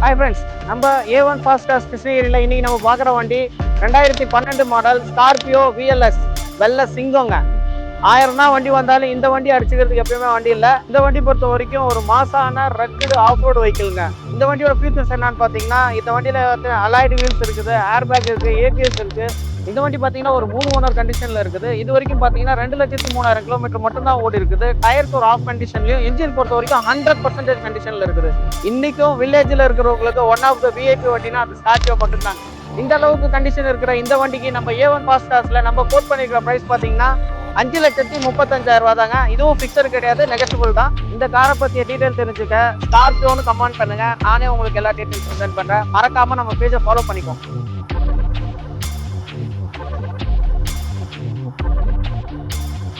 Hi friends, நம்ம A1 fast cars கிருஷ்ணகிரியில் இன்னைக்கு நம்ம பார்க்குற வண்டி 2012 மாடல் ஸ்கார்பியோ VLS வெள்ளை சிங்கங்க. 1000 தான் வண்டி வந்தாலும் இந்த வண்டி அடிச்சுக்கிறதுக்கு எப்பயுமே வண்டி இல்லை. இந்த வண்டி பொறுத்த வரைக்கும் ஒரு மாசான ரக்குடு ஆஃப் ரோடு வெஹிக்கிள்ங்க. இந்த வண்டியோட ஃபீச்சர்ஸ் என்னன்னு பார்த்தீங்கன்னா, இந்த வண்டியில் வந்து அலாய்டு வீல்ஸ் இருக்குது, ஏர் பேக் இருக்குது, ABS இருக்குது. இந்த வண்டி பார்த்தீங்கன்னா ஒரு 3 ஓனர் கண்டிஷனில் இருக்குது. இது வரைக்கும் பார்த்தீங்கன்னா 2,03,000 கிலோமீட்டர் மட்டும் தான் ஓடி இருக்குது. டயர்ஸ் ஒரு ஆஃப் கண்டிஷன்லையும், இன்ஜின் பொறுத்த வரைக்கும் 100% கண்டிஷனில் இருக்குது. இன்னைக்கும் வில்லேஜில் இருக்கிறவங்களுக்கு ஒன் ஆஃப் த VIP வண்டினா அது ஸ்கார்பியோ மட்டும்தாங்க. இந்த அளவுக்கு கண்டிஷன் இருக்கிற இந்த வண்டிக்கு நம்ம A1 ஃபாஸ்ட் கார்ஸில் நம்ம கோட் பண்ணியிருக்கிற ப்ரைஸ் பார்த்தீங்கன்னா 5,35,000 தாங்க. இதுவும் ஃபிக்ஸர் கிடையாது, நெகட்டிவ் தான். இந்த காரை பற்றிய டீட்டெயில் தெரிஞ்சுக்க ஸ்கார்பியோன்னு கமெண்ட் பண்ணுங்க. நானே உங்களுக்கு எல்லா டீட்டெயில்ஸ் ப்ரெசென்ட் பண்ணுறேன். மறக்காம நம்ம பேஜை ஃபாலோ பண்ணிக்கோங்க.